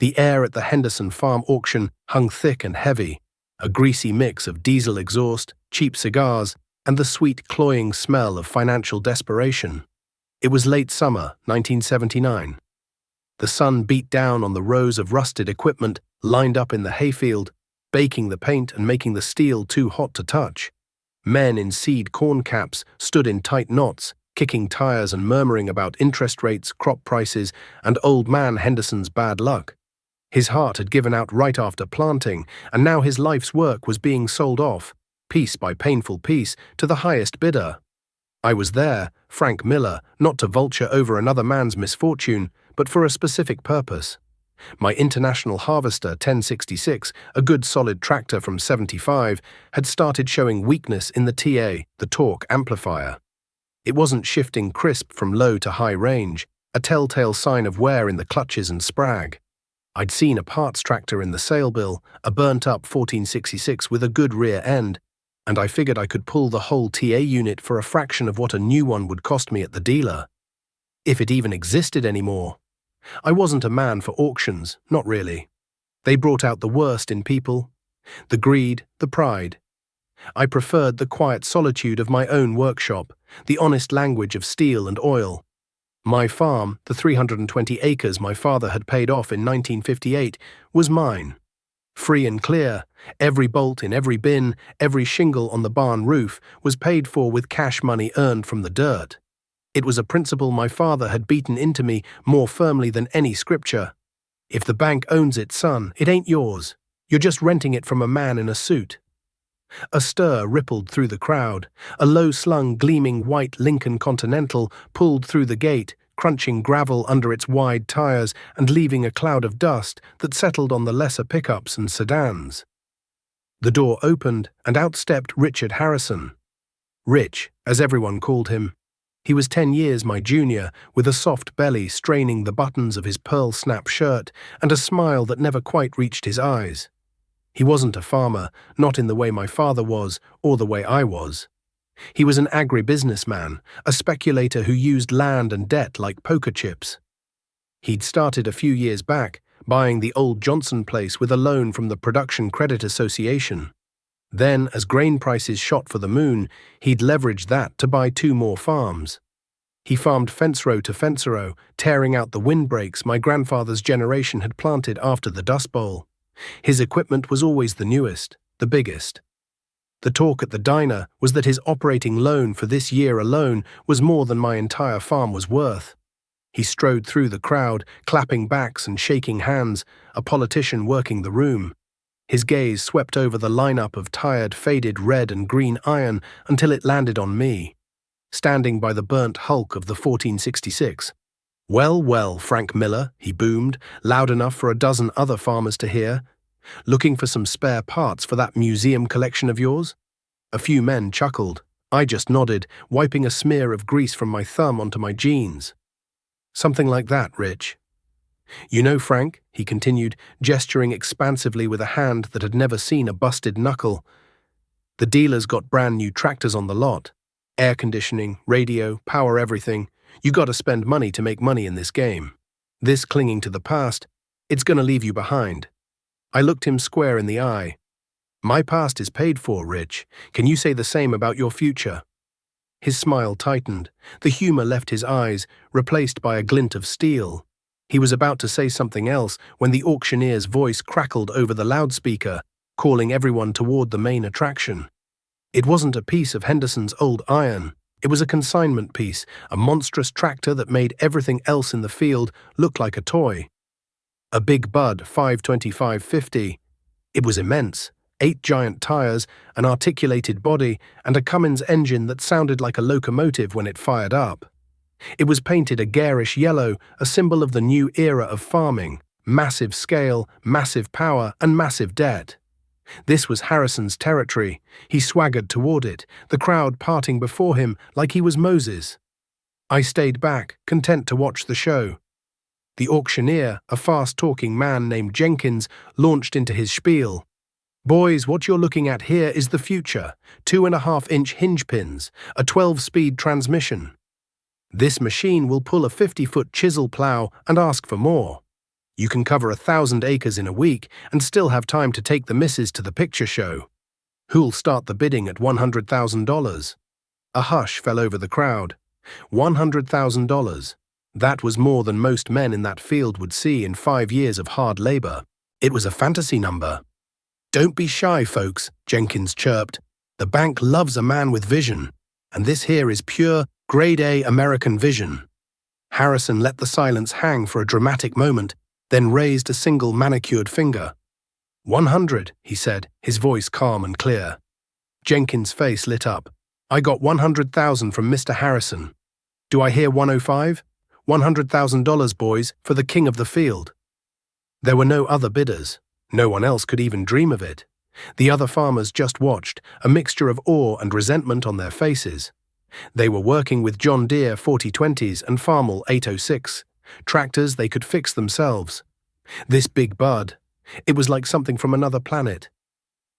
The air at the Henderson Farm auction hung thick and heavy, a greasy mix of diesel exhaust, cheap cigars, and the sweet, cloying smell of financial desperation. It was late summer, 1979. The sun beat down on the rows of rusted equipment lined up in the hayfield, baking the paint and making the steel too hot to touch. Men in seed corn caps stood in tight knots, kicking tires and murmuring about interest rates, crop prices, and old man Henderson's bad luck. His heart had given out right after planting, and now his life's work was being sold off, piece by painful piece, to the highest bidder. I was there, Frank Miller, not to vulture over another man's misfortune, but for a specific purpose. My International Harvester 1066, a good solid tractor from 75, had started showing weakness in the TA, the torque amplifier. It wasn't shifting crisp from low to high range, a telltale sign of wear in the clutches and sprag. I'd seen a parts tractor in the sale bill, a burnt-up 1466 with a good rear end, and I figured I could pull the whole TA unit for a fraction of what a new one would cost me at the dealer. If it even existed anymore. I wasn't a man for auctions, not really. They brought out the worst in people. The greed, the pride. I preferred the quiet solitude of my own workshop, the honest language of steel and oil. My farm, the 320 acres my father had paid off in 1958, was mine. Free and clear, every bolt in every bin, every shingle on the barn roof was paid for with cash money earned from the dirt. It was a principle my father had beaten into me more firmly than any scripture. If the bank owns it, son, it ain't yours. You're just renting it from a man in a suit. A stir rippled through the crowd. A low-slung, gleaming white Lincoln Continental pulled through the gate, crunching gravel under its wide tires and leaving a cloud of dust that settled on the lesser pickups and sedans. The door opened, and out stepped Richard Harrison. Rich, as everyone called him. He was 10 years my junior, with a soft belly straining the buttons of his pearl-snap shirt and a smile that never quite reached his eyes. He wasn't a farmer, not in the way my father was, or the way I was. He was an agribusinessman, a speculator who used land and debt like poker chips. He'd started a few years back, buying the old Johnson place with a loan from the Production Credit Association. Then, as grain prices shot for the moon, he'd leveraged that to buy 2 more farms. He farmed fence row to fence row, tearing out the windbreaks my grandfather's generation had planted after the Dust Bowl. His equipment was always the newest, the biggest. The talk at the diner was that his operating loan for this year alone was more than my entire farm was worth. He strode through the crowd, clapping backs and shaking hands, a politician working the room. His gaze swept over the lineup of tired, faded red and green iron until it landed on me, standing by the burnt hulk of the 1466. "Well, well, Frank Miller," he boomed, loud enough for a dozen other farmers to hear. "Looking for some spare parts for that museum collection of yours?" A few men chuckled. I just nodded, wiping a smear of grease from my thumb onto my jeans. "Something like that, Rich." "You know, Frank," he continued, gesturing expansively with a hand that had never seen a busted knuckle, "the dealer's got brand new tractors on the lot. Air conditioning, radio, power everything. You gotta spend money to make money in this game. This clinging to the past, it's gonna leave you behind." I looked him square in the eye. "My past is paid for, Rich. Can you say the same about your future?" His smile tightened. The humor left his eyes, replaced by a glint of steel. He was about to say something else when the auctioneer's voice crackled over the loudspeaker, calling everyone toward the main attraction. It wasn't a piece of Henderson's old iron. It was a consignment piece, a monstrous tractor that made everything else in the field look like a toy. A Big Bud 525/50. It was immense. 8 giant tires, an articulated body, and a Cummins engine that sounded like a locomotive when it fired up. It was painted a garish yellow, a symbol of the new era of farming, massive scale, massive power, and massive debt. This was Harrison's territory. He swaggered toward it, the crowd parting before him like he was Moses. I stayed back, content to watch the show. The auctioneer, a fast-talking man named Jenkins, launched into his spiel. "Boys, what you're looking at here is the future. 2.5-inch hinge pins, a 12-speed transmission. This machine will pull a 50-foot chisel plow and ask for more. You can cover 1,000 acres in a week and still have time to take the missus to the picture show. Who'll start the bidding at $100,000? A hush fell over the crowd. $100,000. That was more than most men in that field would see in 5 years of hard labor. It was a fantasy number. "Don't be shy, folks," Jenkins chirped. "The bank loves a man with vision, and this here is pure, grade A American vision." Harrison let the silence hang for a dramatic moment, then raised a single manicured finger. 100, he said, his voice calm and clear. Jenkins' face lit up. "I got 100,000 from Mr. Harrison. Do I hear 105? $100,000, boys, for the king of the field." There were no other bidders. No one else could even dream of it. The other farmers just watched, a mixture of awe and resentment on their faces. They were working with John Deere 4020s and Farmall 806, tractors they could fix themselves. This big bud, it was like something from another planet.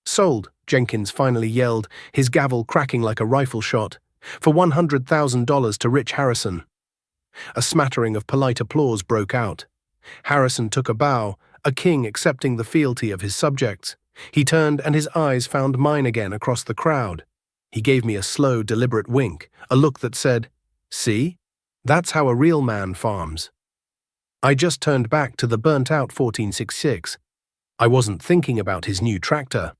"Sold," Jenkins finally yelled, his gavel cracking like a rifle shot, "for $100,000 to Rich Harrison." A smattering of polite applause broke out. Harrison took a bow, a king accepting the fealty of his subjects. He turned and his eyes found mine again across the crowd. He gave me a slow, deliberate wink, a look that said, "See? That's how a real man farms." I just turned back to the burnt-out 1466. I wasn't thinking about his new tractor.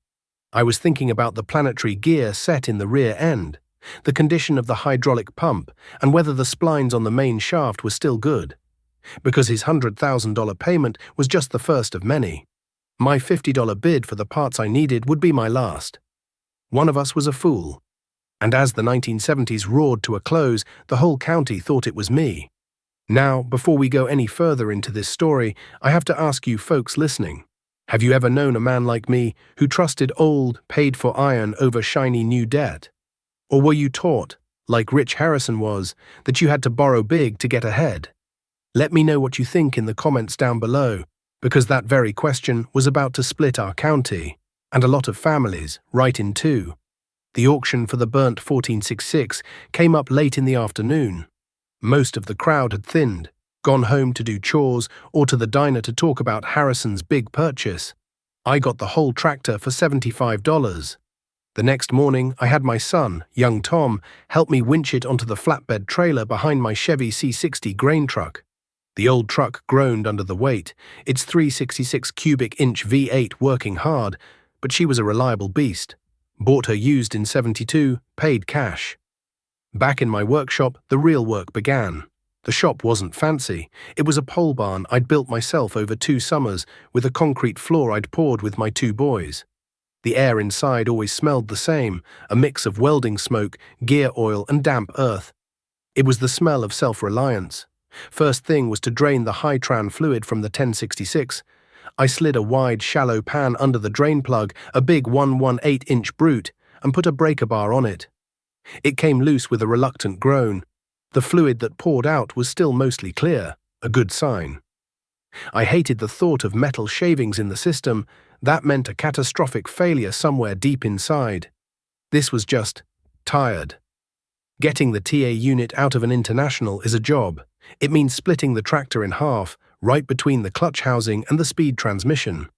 I was thinking about the planetary gear set in the rear end, the condition of the hydraulic pump, and whether the splines on the main shaft were still good. Because his $100,000 payment was just the first of many. My $50 bid for the parts I needed would be my last. One of us was a fool. And as the 1970s roared to a close, the whole county thought it was me. Now, before we go any further into this story, I have to ask you folks listening, have you ever known a man like me who trusted old, paid-for iron over shiny new debt? Or were you taught, like Rich Harrison was, that you had to borrow big to get ahead? Let me know what you think in the comments down below, because that very question was about to split our county, and a lot of families, right in two. The auction for the burnt 1466 came up late in the afternoon. Most of the crowd had thinned, gone home to do chores or to the diner to talk about Harrison's big purchase. I got the whole tractor for $75. The next morning, I had my son, young Tom, help me winch it onto the flatbed trailer behind my Chevy C60 grain truck. The old truck groaned under the weight, its 366 cubic inch V8 working hard, but she was a reliable beast. Bought her used in '72, paid cash. Back in my workshop, the real work began. The shop wasn't fancy. It was a pole barn I'd built myself over 2 summers with a concrete floor I'd poured with my 2 boys. The air inside always smelled the same, a mix of welding smoke, gear oil, and damp earth. It was the smell of self-reliance. First thing was to drain the high-tran fluid from the 1066. I slid a wide, shallow pan under the drain plug, a big 118-inch brute, and put a breaker bar on it. It came loose with a reluctant groan. The fluid that poured out was still mostly clear, a good sign. I hated the thought of metal shavings in the system. That meant a catastrophic failure somewhere deep inside. This was just tired. Getting the TA unit out of an International is a job. It means splitting the tractor in half, right between the clutch housing and the speed transmission.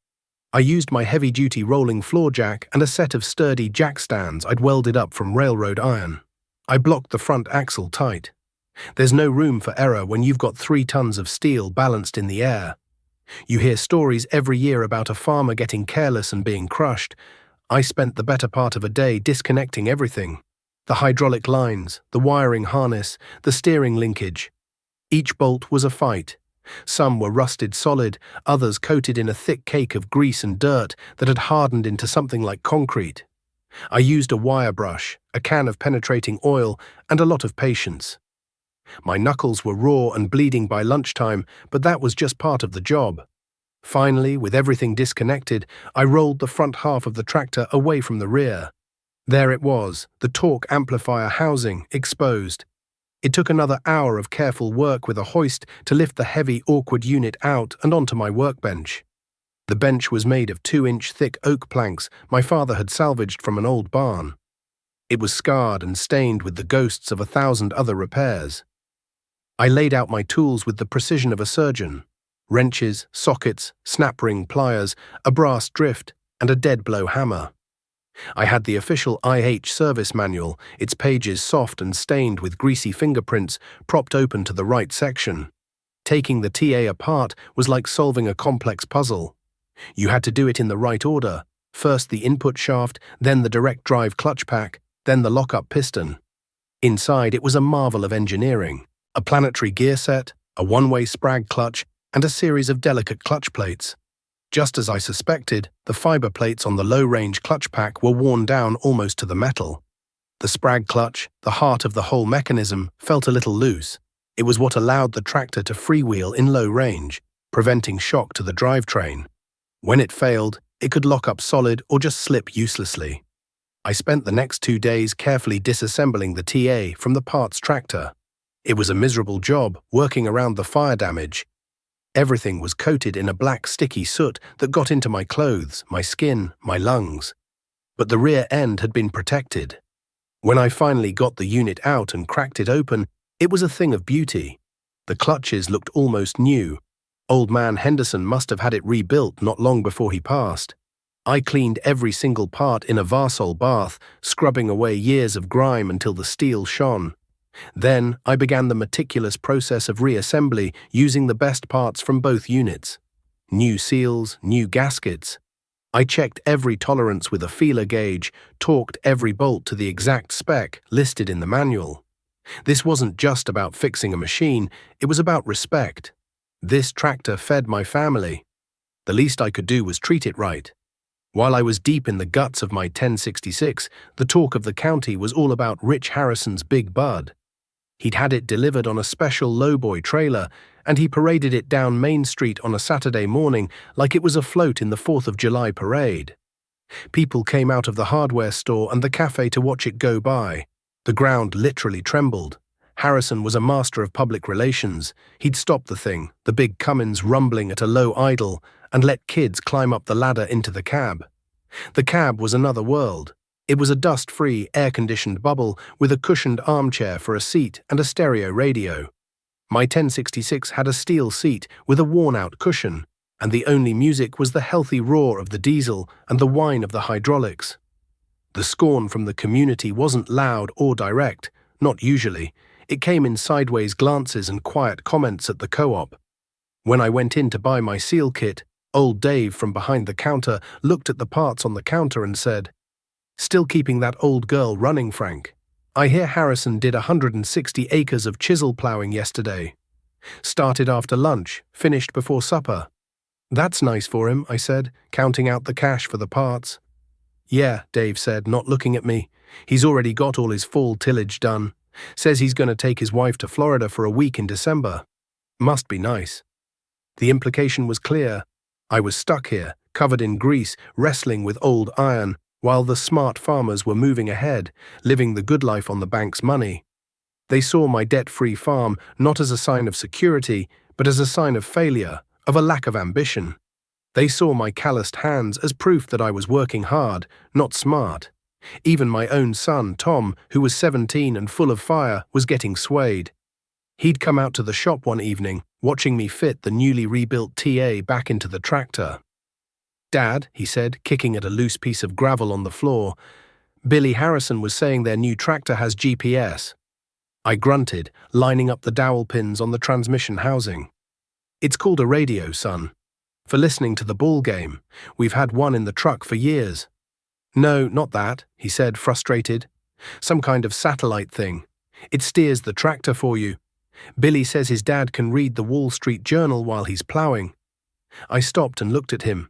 I used my heavy-duty rolling floor jack and a set of sturdy jack stands I'd welded up from railroad iron. I blocked the front axle tight. There's no room for error when you've got 3 tons of steel balanced in the air. You hear stories every year about a farmer getting careless and being crushed. I spent the better part of a day disconnecting everything. The hydraulic lines, the wiring harness, the steering linkage. Each bolt was a fight. Some were rusted solid, others coated in a thick cake of grease and dirt that had hardened into something like concrete. I used a wire brush, a can of penetrating oil, and a lot of patience. My knuckles were raw and bleeding by lunchtime, but that was just part of the job. Finally, with everything disconnected, I rolled the front half of the tractor away from the rear. There it was, the torque amplifier housing, exposed. It took another hour of careful work with a hoist to lift the heavy, awkward unit out and onto my workbench. The bench was made of 2-inch thick oak planks my father had salvaged from an old barn. It was scarred and stained with the ghosts of 1,000 other repairs. I laid out my tools with the precision of a surgeon. wrenches, sockets, snap ring pliers, a brass drift, and a dead blow hammer. I had the official IH service manual, its pages soft and stained with greasy fingerprints, propped open to the right section. Taking the TA apart was like solving a complex puzzle. You had to do it in the right order, first the input shaft, then the direct drive clutch pack, then the lock-up piston. Inside it was a marvel of engineering, a planetary gear set, a one-way sprag clutch, and a series of delicate clutch plates. Just as I suspected, the fiber plates on the low-range clutch pack were worn down almost to the metal. The sprag clutch, the heart of the whole mechanism, felt a little loose. It was what allowed the tractor to freewheel in low range, preventing shock to the drivetrain. When it failed, it could lock up solid or just slip uselessly. I spent the next 2 days carefully disassembling the TA from the parts tractor. It was a miserable job, working around the fire damage. Everything was coated in a black sticky soot that got into my clothes, my skin, my lungs. But the rear end had been protected. When I finally got the unit out and cracked it open, it was a thing of beauty. The clutches looked almost new. Old man Henderson must have had it rebuilt not long before he passed. I cleaned every single part in a Varsol bath, scrubbing away years of grime until the steel shone. Then I began the meticulous process of reassembly using the best parts from both units. New seals, new gaskets. I checked every tolerance with a feeler gauge, torqued every bolt to the exact spec listed in the manual. This wasn't just about fixing a machine, it was about respect. This tractor fed my family. The least I could do was treat it right. While I was deep in the guts of my 1066, the talk of the county was all about Rich Harrison's Big Bud. He'd had it delivered on a special lowboy trailer, and he paraded it down Main Street on a Saturday morning like it was a float in the 4th of July parade. People came out of the hardware store and the cafe to watch it go by. The ground literally trembled. Harrison was a master of public relations. He'd stopped the thing, the big Cummins rumbling at a low idle, and let kids climb up the ladder into the cab. The cab was another world. It was a dust-free, air-conditioned bubble with a cushioned armchair for a seat and a stereo radio. My 1066 had a steel seat with a worn-out cushion, and the only music was the healthy roar of the diesel and the whine of the hydraulics. The scorn from the community wasn't loud or direct, not usually. It came in sideways glances and quiet comments at the co-op. When I went in to buy my seal kit, old Dave from behind the counter looked at the parts on the counter and said, "Still keeping that old girl running, Frank. I hear Harrison did 160 acres of chisel plowing yesterday. Started after lunch, finished before supper." "That's nice for him," I said, counting out the cash for the parts. "Yeah," Dave said, not looking at me. "He's already got all his fall tillage done. Says he's going to take his wife to Florida for a week in December. Must be nice." The implication was clear. I was stuck here, covered in grease, wrestling with old iron, while the smart farmers were moving ahead, living the good life on the bank's money. They saw my debt-free farm not as a sign of security, but as a sign of failure, of a lack of ambition. They saw my calloused hands as proof that I was working hard, not smart. Even my own son, Tom, who was 17 and full of fire, was getting swayed. He'd come out to the shop one evening, watching me fit the newly rebuilt TA back into the tractor. "Dad," he said, kicking at a loose piece of gravel on the floor, "Billy Harrison was saying their new tractor has GPS." I grunted, lining up the dowel pins on the transmission housing. "It's called a radio, son. For listening to the ball game. We've had one in the truck for years." "No, not that," he said, frustrated. "Some kind of satellite thing. It steers the tractor for you. Billy says his dad can read the Wall Street Journal while he's plowing." I stopped and looked at him.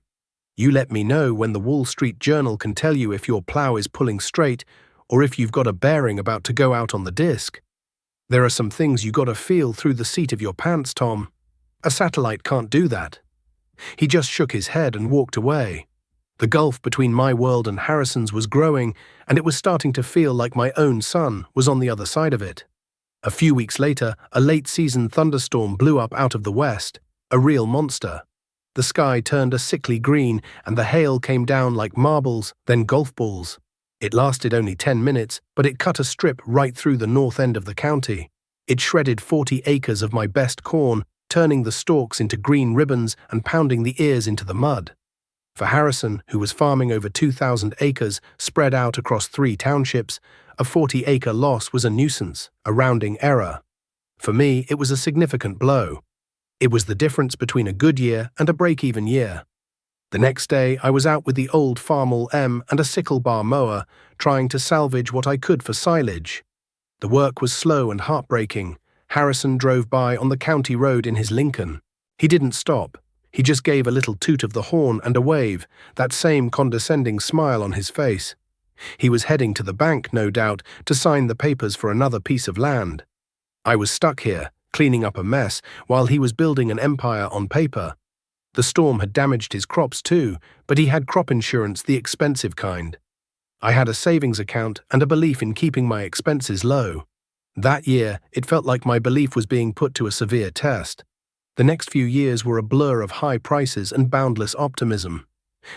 "You let me know when the Wall Street Journal can tell you if your plow is pulling straight or if you've got a bearing about to go out on the disc. There are some things you got to feel through the seat of your pants, Tom. A satellite can't do that." He just shook his head and walked away. The gulf between my world and Harrison's was growing, and it was starting to feel like my own son was on the other side of it. A few weeks later, a late-season thunderstorm blew up out of the west, a real monster. The sky turned a sickly green, and the hail came down like marbles, then golf balls. It lasted only 10 minutes, but it cut a strip right through the north end of the county. It shredded 40 acres of my best corn, turning the stalks into green ribbons and pounding the ears into the mud. For Harrison, who was farming over 2,000 acres spread out across 3 townships, a 40-acre loss was a nuisance, a rounding error. For me, it was a significant blow. It was the difference between a good year and a break-even year. The next day, I was out with the old Farmall M and a sickle bar mower, trying to salvage what I could for silage. The work was slow and heartbreaking. Harrison drove by on the county road in his Lincoln. He didn't stop. He just gave a little toot of the horn and a wave, that same condescending smile on his face. He was heading to the bank, no doubt, to sign the papers for another piece of land. I was stuck here, cleaning up a mess, while he was building an empire on paper. The storm had damaged his crops too, but he had crop insurance, the expensive kind. I had a savings account and a belief in keeping my expenses low. That year, it felt like my belief was being put to a severe test. The next few years were a blur of high prices and boundless optimism.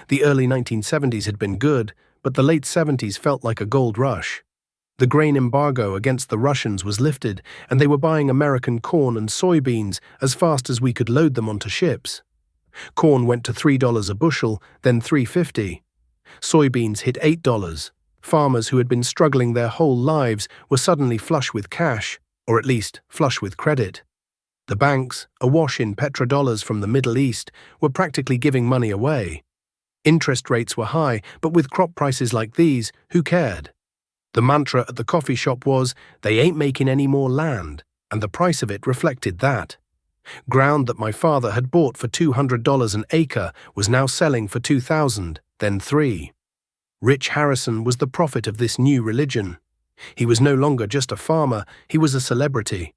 The early 1970s had been good, but the late 70s felt like a gold rush. The grain embargo against the Russians was lifted, and they were buying American corn and soybeans as fast as we could load them onto ships. Corn went to $3 a bushel, then $3.50. Soybeans hit $8. Farmers who had been struggling their whole lives were suddenly flush with cash, or at least flush with credit. The banks, awash in petrodollars from the Middle East, were practically giving money away. Interest rates were high, but with crop prices like these, who cared? The mantra at the coffee shop was, "They ain't making any more land," and the price of it reflected that. Ground that my father had bought for $200 an acre was now selling for $2,000, then $3,000. Rich Harrison was the prophet of this new religion. He was no longer just a farmer, he was a celebrity.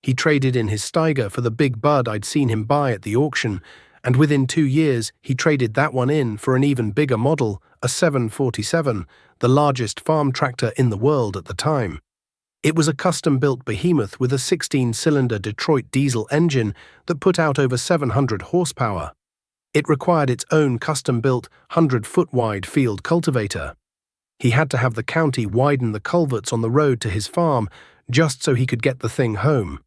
He traded in his Steiger for the big bud I'd seen him buy at the auction, and within 2 years he traded that one in for an even bigger model, a 747, the largest farm tractor in the world at the time. It was a custom-built behemoth with a 16-cylinder Detroit diesel engine that put out over 700 horsepower. It required its own custom-built 100-foot-wide field cultivator. He had to have the county widen the culverts on the road to his farm just so he could get the thing home.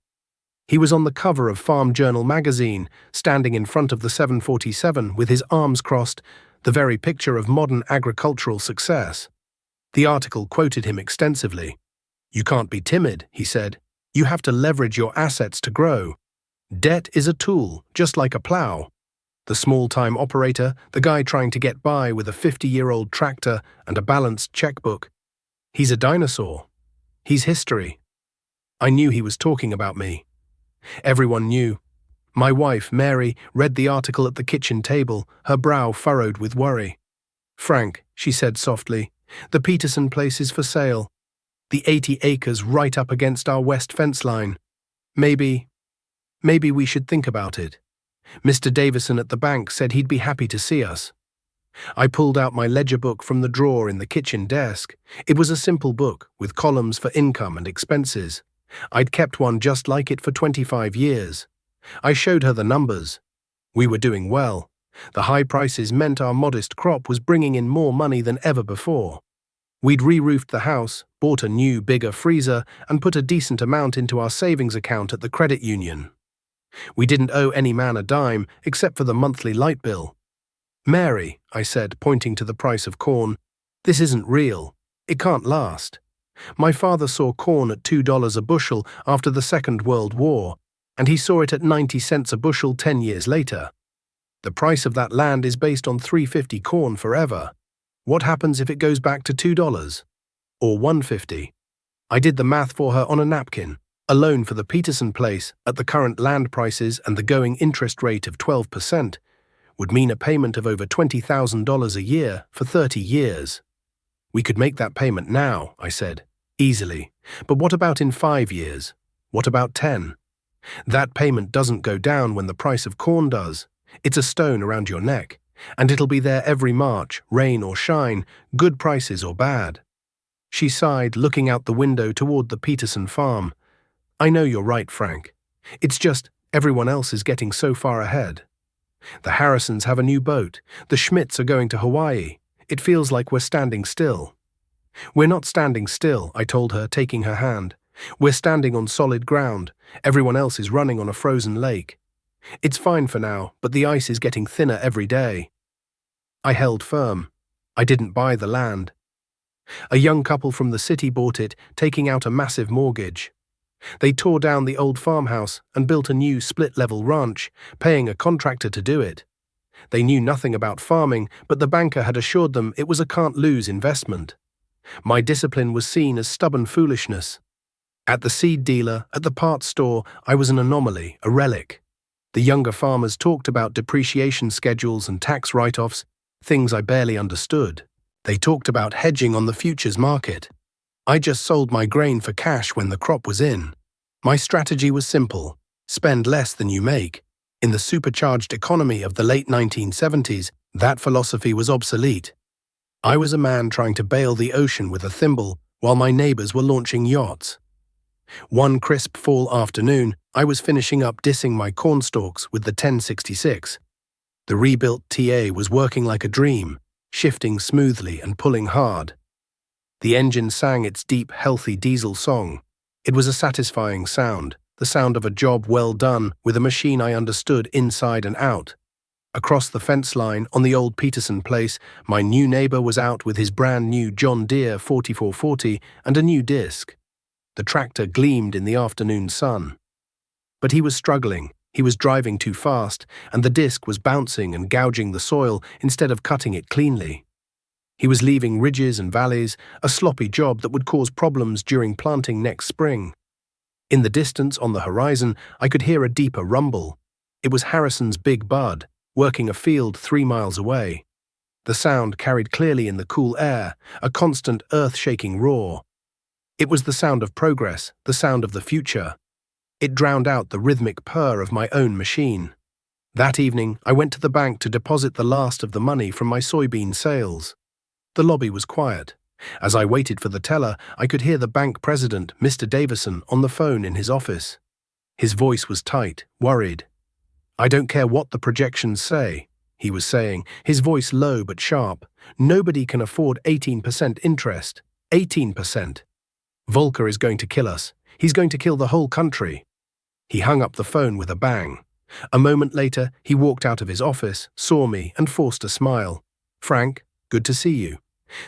He was on the cover of Farm Journal magazine, standing in front of the 747 with his arms crossed, the very picture of modern agricultural success. The article quoted him extensively. "You can't be timid," he said. "You have to leverage your assets to grow. Debt is a tool, just like a plow." The small-time operator, the guy trying to get by with a 50-year-old tractor and a balanced checkbook. He's a dinosaur. He's history. I knew he was talking about me. Everyone knew. My wife, Mary, read the article at the kitchen table, her brow furrowed with worry. "Frank," she said softly, "the Peterson place is for sale. The 80 acres right up against our west fence line. Maybe we should think about it. Mr. Davison at the bank said he'd be happy to see us." I pulled out my ledger book from the drawer in the kitchen desk. It was a simple book, with columns for income and expenses. I'd kept one just like it for 25 years. I showed her the numbers. We were doing well. The high prices meant our modest crop was bringing in more money than ever before. We'd re-roofed the house, bought a new, bigger freezer, and put a decent amount into our savings account at the credit union. We didn't owe any man a dime, except for the monthly light bill. "Mary," I said, pointing to the price of corn, "this isn't real. It can't last. My father saw corn at $2 a bushel after the Second World War, and he saw it at 90 cents a bushel 10 years later. The price of that land is based on $3.50 corn forever. What happens if it goes back to $2? Or $1.50? I did the math for her on a napkin. A loan for the Peterson place, at the current land prices and the going interest rate of 12%, would mean a payment of over $20,000 a year for 30 years. "We could make that payment now," I said, "easily. But what about in 5 years? What about 10? That payment doesn't go down when the price of corn does. It's a stone around your neck, and it'll be there every March, rain or shine, good prices or bad." She sighed, looking out the window toward the Peterson farm. "I know you're right, Frank. It's just everyone else is getting so far ahead. The Harrisons have a new boat. The Schmidts are going to Hawaii. It feels like we're standing still." "We're not standing still," I told her, taking her hand. "We're standing on solid ground. Everyone else is running on a frozen lake. It's fine for now, but the ice is getting thinner every day. I held firm. I didn't buy the land. A young couple from the city bought it, taking out a massive mortgage. They tore down the old farmhouse and built a new split-level ranch, paying a contractor to do it. They knew nothing about farming, but the banker had assured them it was a can't-lose investment. My discipline was seen as stubborn foolishness. At the seed dealer, at the parts store, I was an anomaly, a relic. The younger farmers talked about depreciation schedules and tax write-offs, things I barely understood. They talked about hedging on the futures market. I just sold my grain for cash when the crop was in. My strategy was simple: spend less than you make. In the supercharged economy of the late 1970s, that philosophy was obsolete. I was a man trying to bail the ocean with a thimble while my neighbors were launching yachts. One crisp fall afternoon, I was finishing up dissing my cornstalks with the 1066. The rebuilt TA was working like a dream, shifting smoothly and pulling hard. The engine sang its deep, healthy diesel song. It was a satisfying sound, the sound of a job well done with a machine I understood inside and out. Across the fence line on the old Peterson place, my new neighbor was out with his brand new John Deere 4440 and a new disc. The tractor gleamed in the afternoon sun. But he was struggling. He was driving too fast, and the disc was bouncing and gouging the soil instead of cutting it cleanly. He was leaving ridges and valleys, a sloppy job that would cause problems during planting next spring. In the distance on the horizon, I could hear a deeper rumble. It was Harrison's big bud, working a field 3 miles away. The sound carried clearly in the cool air, a constant earth-shaking roar. It was the sound of progress, the sound of the future. It drowned out the rhythmic purr of my own machine. That evening, I went to the bank to deposit the last of the money from my soybean sales. The lobby was quiet. As I waited for the teller, I could hear the bank president, Mr. Davison, on the phone in his office. His voice was tight, worried. "I don't care what the projections say," he was saying, his voice low but sharp. "Nobody can afford 18% interest. 18%. Volcker is going to kill us. He's going to kill the whole country." He hung up the phone with a bang. A moment later, he walked out of his office, saw me, and forced a smile. "Frank, good to see you.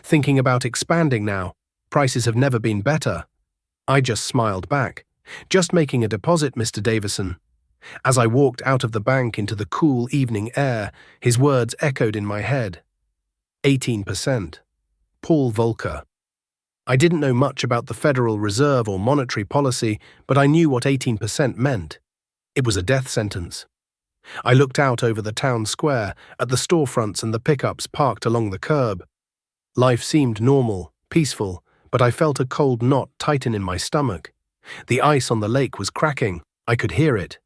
Thinking about expanding now. Prices have never been better." I just smiled back. "Just making a deposit, Mr. Davison." As I walked out of the bank into the cool evening air, his words echoed in my head. 18%. Paul Volcker. I didn't know much about the Federal Reserve or monetary policy, but I knew what 18% meant. It was a death sentence. I looked out over the town square, at the storefronts and the pickups parked along the curb. Life seemed normal, peaceful, but I felt a cold knot tighten in my stomach. The ice on the lake was cracking. I could hear it.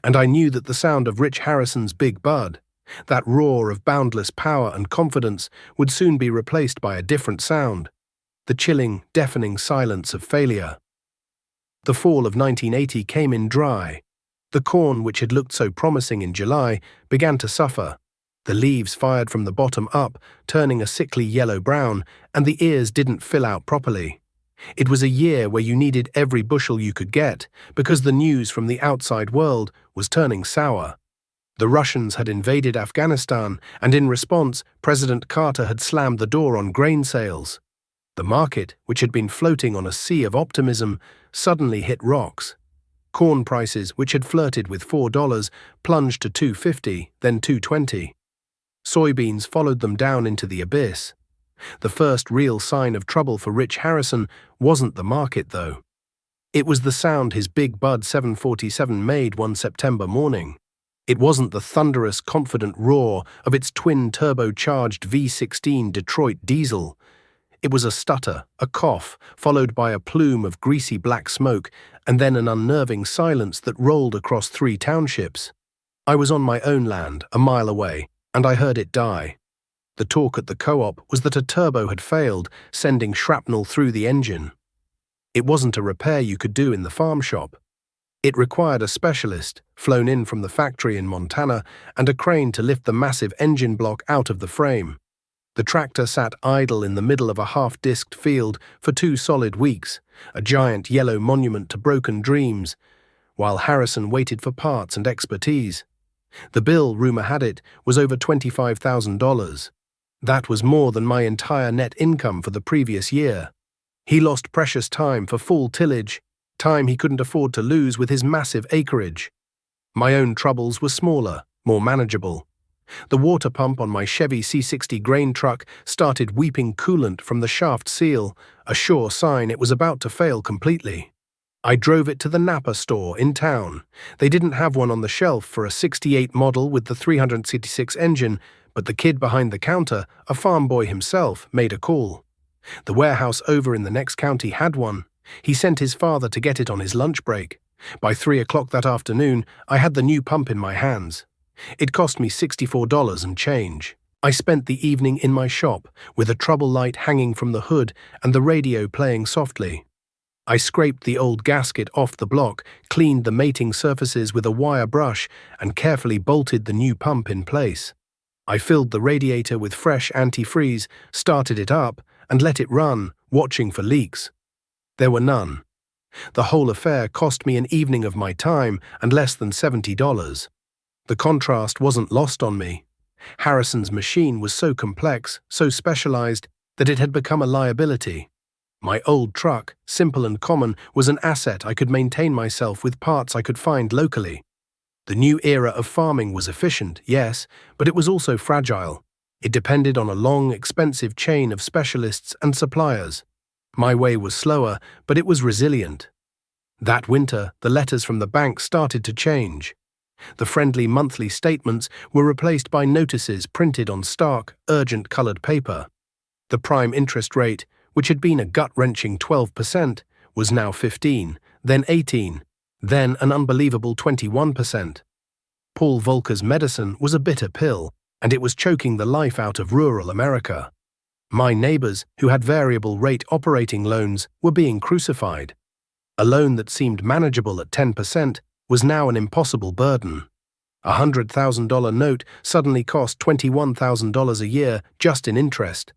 And I knew that the sound of Rich Harrison's big bud, that roar of boundless power and confidence, would soon be replaced by a different sound. The chilling, deafening silence of failure. The fall of 1980 came in dry. The corn, which had looked so promising in July, began to suffer. The leaves fired from the bottom up, turning a sickly yellow-brown, and the ears didn't fill out properly. It was a year where you needed every bushel you could get, because the news from the outside world was turning sour. The Russians had invaded Afghanistan, and in response, President Carter had slammed the door on grain sales. The market, which had been floating on a sea of optimism, suddenly hit rocks. Corn prices, which had flirted with $4, plunged to $2.50, then $2.20. Soybeans followed them down into the abyss. The first real sign of trouble for Rich Harrison wasn't the market, though. It was the sound his big bud 747 made one September morning. It wasn't the thunderous, confident roar of its twin-turbocharged V16 Detroit diesel. It was a stutter, a cough, followed by a plume of greasy black smoke, and then an unnerving silence that rolled across 3 townships. I was on my own land, a mile away, and I heard it die. The talk at the co-op was that a turbo had failed, sending shrapnel through the engine. It wasn't a repair you could do in the farm shop. It required a specialist, flown in from the factory in Montana, and a crane to lift the massive engine block out of the frame. The tractor sat idle in the middle of a half-disked field for 2 solid weeks, a giant yellow monument to broken dreams, while Harrison waited for parts and expertise. The bill, rumor had it, was over $25,000. That was more than my entire net income for the previous year. He lost precious time for full tillage, time he couldn't afford to lose with his massive acreage. My own troubles were smaller, more manageable. The water pump on my Chevy C60 grain truck started weeping coolant from the shaft seal, a sure sign it was about to fail completely. I drove it to the Napa store in town. They didn't have one on the shelf for a '68 model with the 366 engine, but the kid behind the counter, a farm boy himself, made a call. The warehouse over in the next county had one. He sent his father to get it on his lunch break. By 3 o'clock that afternoon, I had the new pump in my hands. It cost me $64 and change. I spent the evening in my shop, with a trouble light hanging from the hood and the radio playing softly. I scraped the old gasket off the block, cleaned the mating surfaces with a wire brush, and carefully bolted the new pump in place. I filled the radiator with fresh antifreeze, started it up, and let it run, watching for leaks. There were none. The whole affair cost me an evening of my time and less than $70. The contrast wasn't lost on me. Harrison's machine was so complex, so specialized, that it had become a liability. My old truck, simple and common, was an asset I could maintain myself with parts I could find locally. The new era of farming was efficient, yes, but it was also fragile. It depended on a long, expensive chain of specialists and suppliers. My way was slower, but it was resilient. That winter, the letters from the bank started to change. The friendly monthly statements were replaced by notices printed on stark, urgent colored paper. The prime interest rate, which had been a gut-wrenching 12%, was now 15%, then 18%, then an unbelievable 21%. Paul Volcker's medicine was a bitter pill, and it was choking the life out of rural America. My neighbors, who had variable rate operating loans, were being crucified. A loan that seemed manageable at 10% was now an impossible burden. A $100,000 note suddenly cost $21,000 a year just in interest,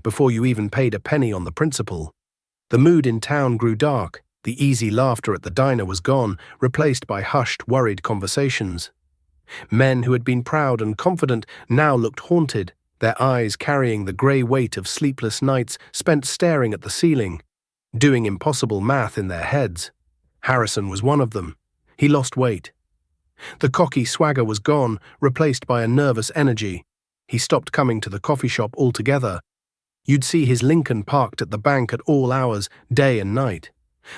before you even paid a penny on the principal. The mood in town grew dark. The easy laughter at the diner was gone, replaced by hushed, worried conversations. Men who had been proud and confident now looked haunted, their eyes carrying the grey weight of sleepless nights spent staring at the ceiling, doing impossible math in their heads. Harrison was one of them. He lost weight. The cocky swagger was gone, replaced by a nervous energy. He stopped coming to the coffee shop altogether. You'd see his Lincoln parked at the bank at all hours, day and night.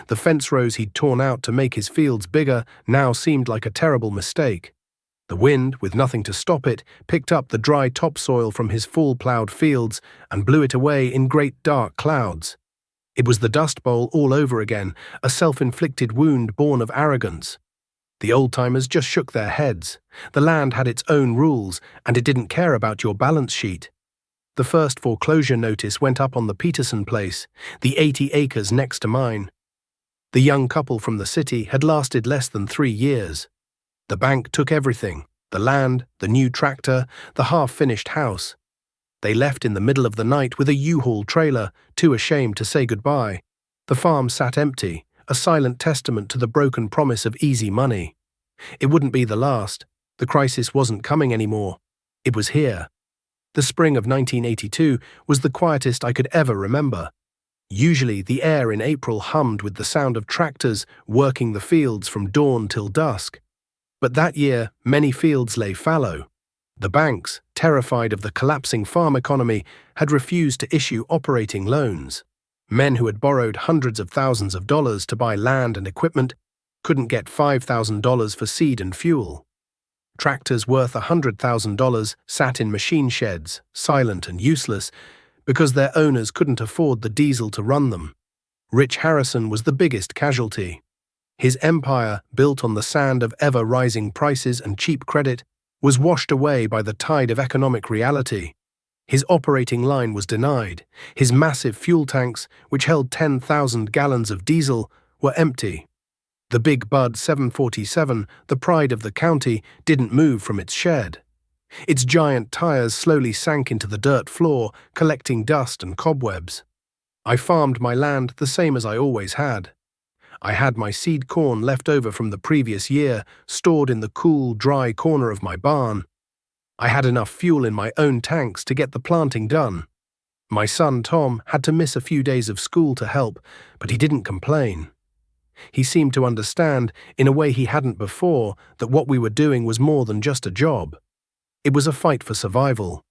The fence rows he'd torn out to make his fields bigger now seemed like a terrible mistake. The wind, with nothing to stop it, picked up the dry topsoil from his full-plowed fields and blew it away in great dark clouds. It was the Dust Bowl all over again, a self-inflicted wound born of arrogance. The old-timers just shook their heads. The land had its own rules, and it didn't care about your balance sheet. The first foreclosure notice went up on the Peterson place, the 80 acres next to mine. The young couple from the city had lasted less than 3 years. The bank took everything, the land, the new tractor, the half-finished house. They left in the middle of the night with a U-Haul trailer, too ashamed to say goodbye. The farm sat empty, a silent testament to the broken promise of easy money. It wouldn't be the last. The crisis wasn't coming anymore. It was here. The spring of 1982 was the quietest I could ever remember. Usually the air in April hummed with the sound of tractors working the fields from dawn till dusk. But that year, many fields lay fallow. The banks, terrified of the collapsing farm economy, had refused to issue operating loans. Men who had borrowed hundreds of thousands of dollars to buy land and equipment couldn't get $5,000 for seed and fuel. Tractors worth $100,000 sat in machine sheds, silent and useless, because their owners couldn't afford the diesel to run them. Rich Harrison was the biggest casualty. His empire, built on the sand of ever-rising prices and cheap credit, was washed away by the tide of economic reality. His operating line was denied. His massive fuel tanks, which held 10,000 gallons of diesel, were empty. The big Bud 747, the pride of the county, didn't move from its shed. Its giant tires slowly sank into the dirt floor, collecting dust and cobwebs. I farmed my land the same as I always had. I had my seed corn left over from the previous year, stored in the cool, dry corner of my barn. I had enough fuel in my own tanks to get the planting done. My son Tom had to miss a few days of school to help, but he didn't complain. He seemed to understand, in a way he hadn't before, that what we were doing was more than just a job. It was a fight for survival.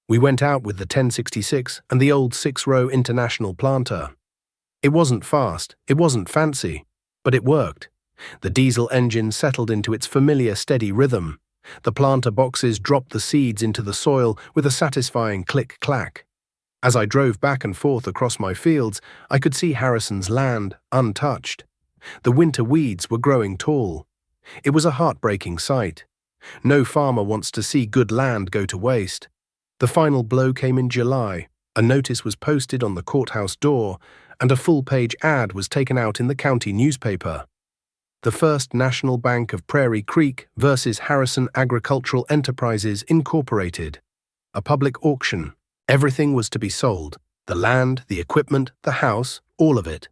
We went out with the 1066 and the old 6-row International planter. It wasn't fast, it wasn't fancy, but it worked. The diesel engine settled into its familiar steady rhythm. The planter boxes dropped the seeds into the soil with a satisfying click-clack. As I drove back and forth across my fields, I could see Harrison's land untouched. The winter weeds were growing tall. It was a heartbreaking sight. No farmer wants to see good land go to waste. The final blow came in July. A notice was posted on the courthouse door, and a full-page ad was taken out in the county newspaper. The First National Bank of Prairie Creek versus Harrison Agricultural Enterprises Incorporated. A public auction. Everything was to be sold. The land, the equipment, the house, all of it.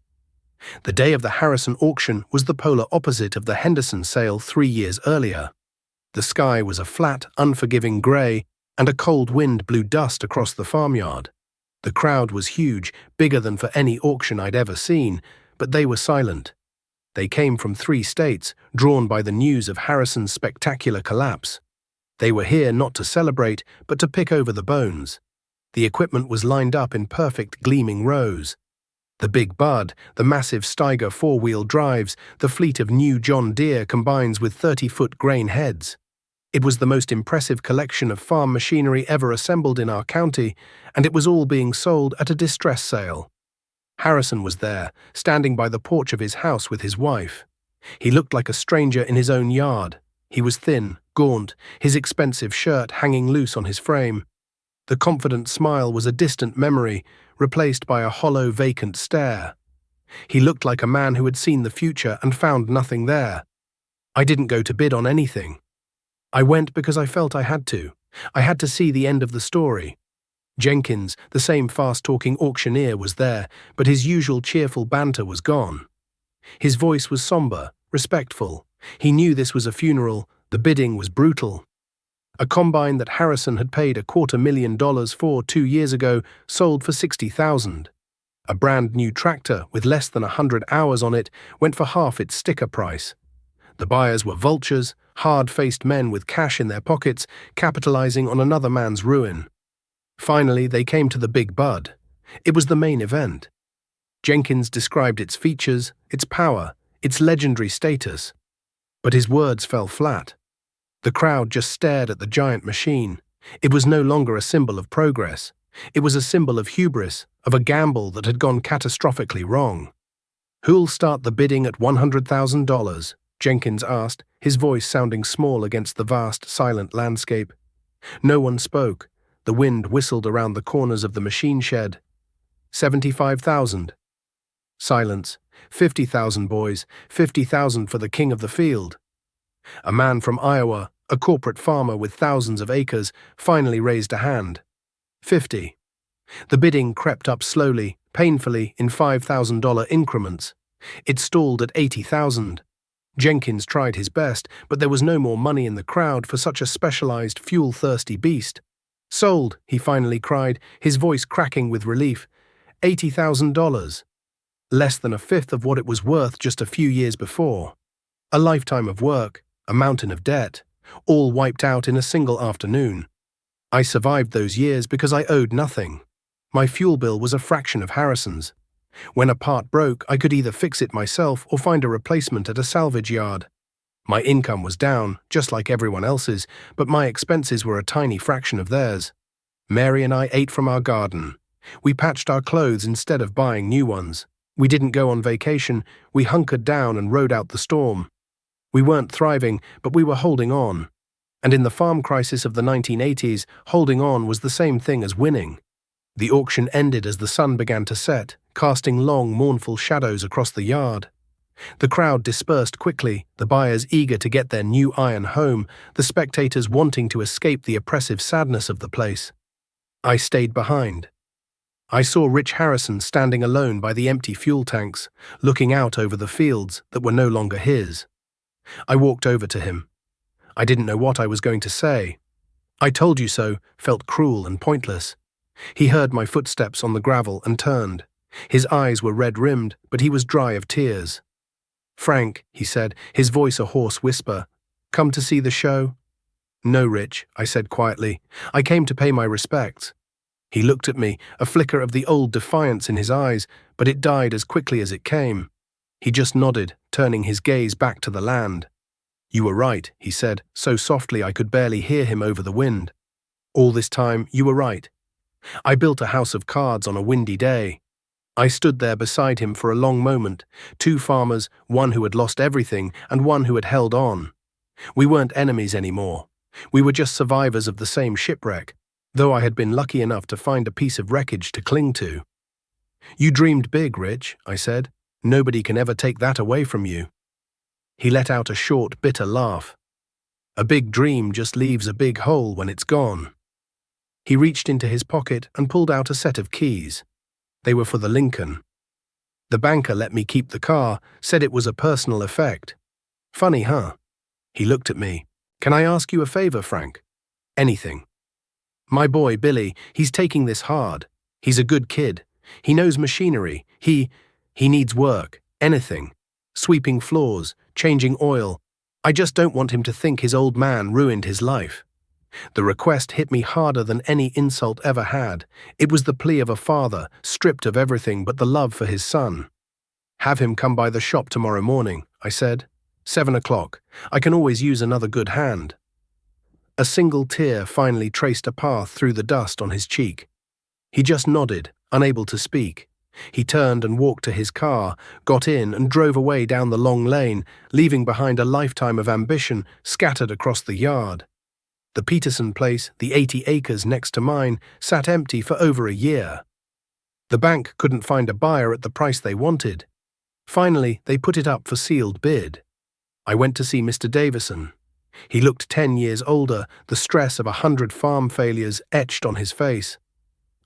The day of the Harrison auction was the polar opposite of the Henderson sale 3 years earlier. The sky was a flat, unforgiving grey, and a cold wind blew dust across the farmyard. The crowd was huge, bigger than for any auction I'd ever seen, but they were silent. They came from 3 states, drawn by the news of Harrison's spectacular collapse. They were here not to celebrate, but to pick over the bones. The equipment was lined up in perfect gleaming rows. The Big Bud, the massive Steiger 4-wheel drives, the fleet of new John Deere combines with 30-foot grain heads. It was the most impressive collection of farm machinery ever assembled in our county, and it was all being sold at a distress sale. Harrison was there, standing by the porch of his house with his wife. He looked like a stranger in his own yard. He was thin, gaunt, his expensive shirt hanging loose on his frame. The confident smile was a distant memory, replaced by a hollow, vacant stare. He looked like a man who had seen the future and found nothing there. I didn't go to bid on anything. I went because I felt I had to. I had to see the end of the story. Jenkins, the same fast-talking auctioneer, was there, but his usual cheerful banter was gone. His voice was somber, respectful. He knew this was a funeral. The bidding was brutal. A combine that Harrison had paid $250,000 for 2 years ago sold for $60,000. A brand-new tractor with less than 100 hours on it went for half its sticker price. The buyers were vultures, hard-faced men with cash in their pockets, capitalizing on another man's ruin. Finally, they came to the Big Bud. It was the main event. Jenkins described its features, its power, its legendary status. But his words fell flat. The crowd just stared at the giant machine. It was no longer a symbol of progress. It was a symbol of hubris, of a gamble that had gone catastrophically wrong. "Who'll start the bidding at $100,000? Jenkins asked, his voice sounding small against the vast, silent landscape. No one spoke. The wind whistled around the corners of the machine shed. 75,000. Silence. 50,000, boys. 50,000 for the king of the field. A man from Iowa, a corporate farmer with thousands of acres, finally raised a hand. 50. The bidding crept up slowly, painfully, in $5,000 increments. It stalled at 80,000. Jenkins tried his best, but there was no more money in the crowd for such a specialized, fuel-thirsty beast. "Sold," he finally cried, his voice cracking with relief. $80,000. Less than a fifth of what it was worth just a few years before. A lifetime of work, a mountain of debt, all wiped out in a single afternoon. I survived those years because I owed nothing. My fuel bill was a fraction of Harrison's. When a part broke, I could either fix it myself or find a replacement at a salvage yard. My income was down, just like everyone else's, but my expenses were a tiny fraction of theirs. Mary and I ate from our garden. We patched our clothes instead of buying new ones. We didn't go on vacation, we hunkered down and rode out the storm. We weren't thriving, but we were holding on. And in the farm crisis of the 1980s, holding on was the same thing as winning. The auction ended as the sun began to set, casting long, mournful shadows across the yard. The crowd dispersed quickly, the buyers eager to get their new iron home, the spectators wanting to escape the oppressive sadness of the place. I stayed behind. I saw Rich Harrison standing alone by the empty fuel tanks, looking out over the fields that were no longer his. I walked over to him. I didn't know what I was going to say. "I told you so" felt cruel and pointless. He heard my footsteps on the gravel and turned. His eyes were red-rimmed, but he was dry of tears. "Frank," he said, his voice a hoarse whisper, "come to see the show?" "No, Rich," I said quietly. "I came to pay my respects." He looked at me, a flicker of the old defiance in his eyes, but it died as quickly as it came. He just nodded, turning his gaze back to the land. "You were right," he said, so softly I could barely hear him over the wind. "All this time, you were right. I built a house of cards on a windy day." I stood there beside him for a long moment, two farmers, one who had lost everything and one who had held on. We weren't enemies anymore. We were just survivors of the same shipwreck, though I had been lucky enough to find a piece of wreckage to cling to. "You dreamed big, Rich," I said. "Nobody can ever take that away from you." He let out a short, bitter laugh. "A big dream just leaves a big hole when it's gone." He reached into his pocket and pulled out a set of keys. They were for the Lincoln. "The banker let me keep the car, said it was a personal effect." "Funny, huh?" He looked at me. "Can I ask you a favor, Frank?" "Anything." "My boy, Billy, he's taking this hard. He's a good kid. He knows machinery. He needs work. Anything. Sweeping floors, changing oil. I just don't want him to think his old man ruined his life." The request hit me harder than any insult ever had. It was the plea of a father, stripped of everything but the love for his son. "Have him come by the shop tomorrow morning," I said. 7 o'clock. I can always use another good hand." A single tear finally traced a path through the dust on his cheek. He just nodded, unable to speak. He turned and walked to his car, got in and drove away down the long lane, leaving behind a lifetime of ambition scattered across the yard. The Peterson place, the 80 acres next to mine, sat empty for over a year. The bank couldn't find a buyer at the price they wanted. Finally, they put it up for sealed bid. I went to see Mr. Davison. He looked 10 years older, the stress of 100 farm failures etched on his face.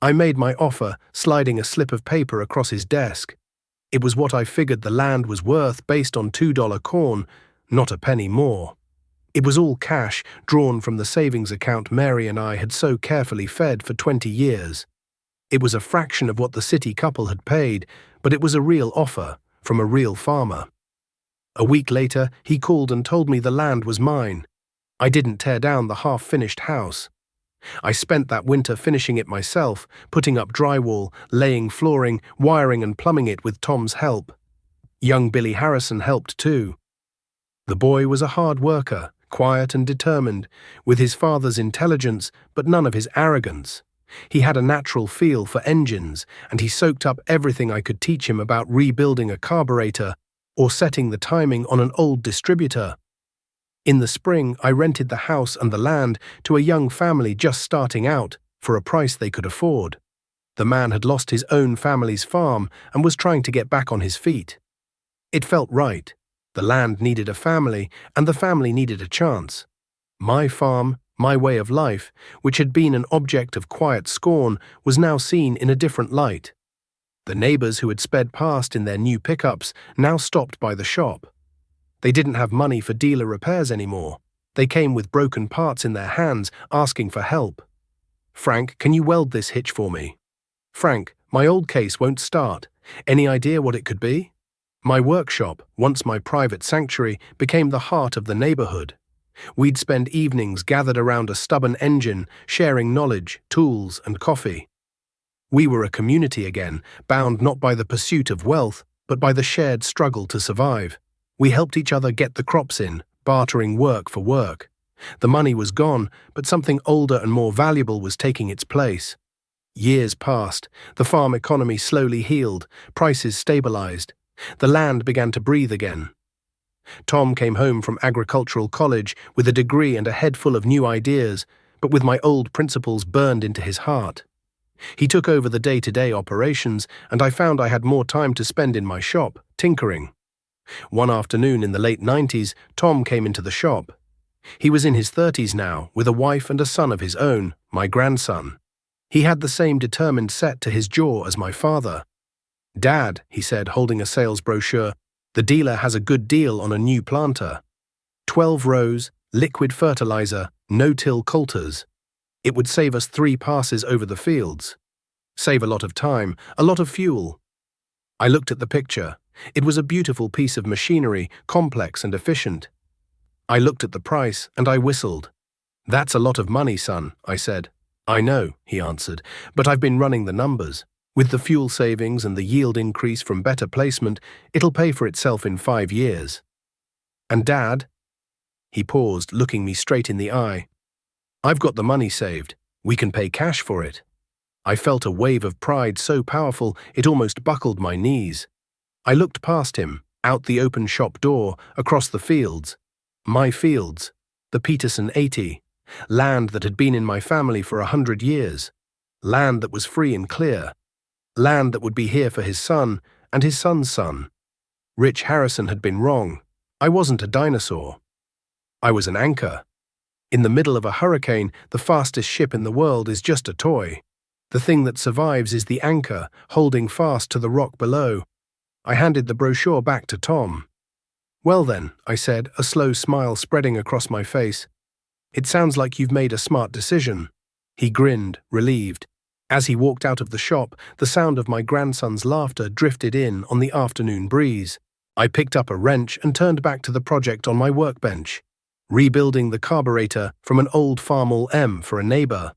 I made my offer, sliding a slip of paper across his desk. It was what I figured the land was worth based on $2 corn, not a penny more. It was all cash, drawn from the savings account Mary and I had so carefully fed for 20 years. It was a fraction of what the city couple had paid, but it was a real offer, from a real farmer. A week later, he called and told me the land was mine. I didn't tear down the half-finished house. I spent that winter finishing it myself, putting up drywall, laying flooring, wiring and plumbing it with Tom's help. Young Billy Harrison helped too. The boy was a hard worker, quiet and determined, with his father's intelligence but none of his arrogance. He had a natural feel for engines, and he soaked up everything I could teach him about rebuilding a carburetor or setting the timing on an old distributor. In the spring, I rented the house and the land to a young family just starting out, for a price they could afford. The man had lost his own family's farm and was trying to get back on his feet. It felt right. The land needed a family, and the family needed a chance. My farm, my way of life, which had been an object of quiet scorn, was now seen in a different light. The neighbors who had sped past in their new pickups now stopped by the shop. They didn't have money for dealer repairs anymore. They came with broken parts in their hands, asking for help. "Frank, can you weld this hitch for me?" "Frank, my old case won't start. Any idea what it could be?" My workshop, once my private sanctuary, became the heart of the neighborhood. We'd spend evenings gathered around a stubborn engine, sharing knowledge, tools, and coffee. We were a community again, bound not by the pursuit of wealth, but by the shared struggle to survive. We helped each other get the crops in, bartering work for work. The money was gone, but something older and more valuable was taking its place. Years passed, the farm economy slowly healed, prices stabilized. The land began to breathe again. Tom came home from agricultural college with a degree and a head full of new ideas, but with my old principles burned into his heart. He took over the day-to-day operations, and I found I had more time to spend in my shop, tinkering. One afternoon in the late 90s, Tom came into the shop. He was in his 30s now, with a wife and a son of his own, my grandson. He had the same determined set to his jaw as my father. "Dad," he said, holding a sales brochure, "the dealer has a good deal on a new planter. 12 rows, liquid fertilizer, no-till coulters. It would save us 3 passes over the fields. Save a lot of time, a lot of fuel." I looked at the picture. It was a beautiful piece of machinery, complex and efficient. I looked at the price, and I whistled. "That's a lot of money, son," I said. "I know," he answered, "but I've been running the numbers. With the fuel savings and the yield increase from better placement, it'll pay for itself in 5 years. And Dad?" He paused, looking me straight in the eye. "I've got the money saved. We can pay cash for it." I felt a wave of pride so powerful it almost buckled my knees. I looked past him, out the open shop door, across the fields. My fields, the Peterson 80, land that had been in my family for 100 years, land that was free and clear, land that would be here for his son and his son's son. Rich Harrison had been wrong. I wasn't a dinosaur. I was an anchor. In the middle of a hurricane, the fastest ship in the world is just a toy. The thing that survives is the anchor, holding fast to the rock below. I handed the brochure back to Tom. "Well then," I said, a slow smile spreading across my face, "it sounds like you've made a smart decision." He grinned, relieved. As he walked out of the shop, the sound of my grandson's laughter drifted in on the afternoon breeze. I picked up a wrench and turned back to the project on my workbench, rebuilding the carburetor from an old Farmall M for a neighbor.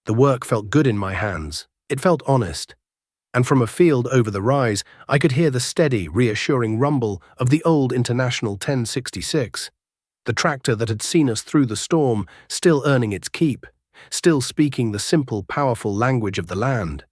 The work felt good in my hands. It felt honest. And from a field over the rise, I could hear the steady, reassuring rumble of the old International 1066. The tractor that had seen us through the storm, still earning its keep, still speaking the simple, powerful language of the land.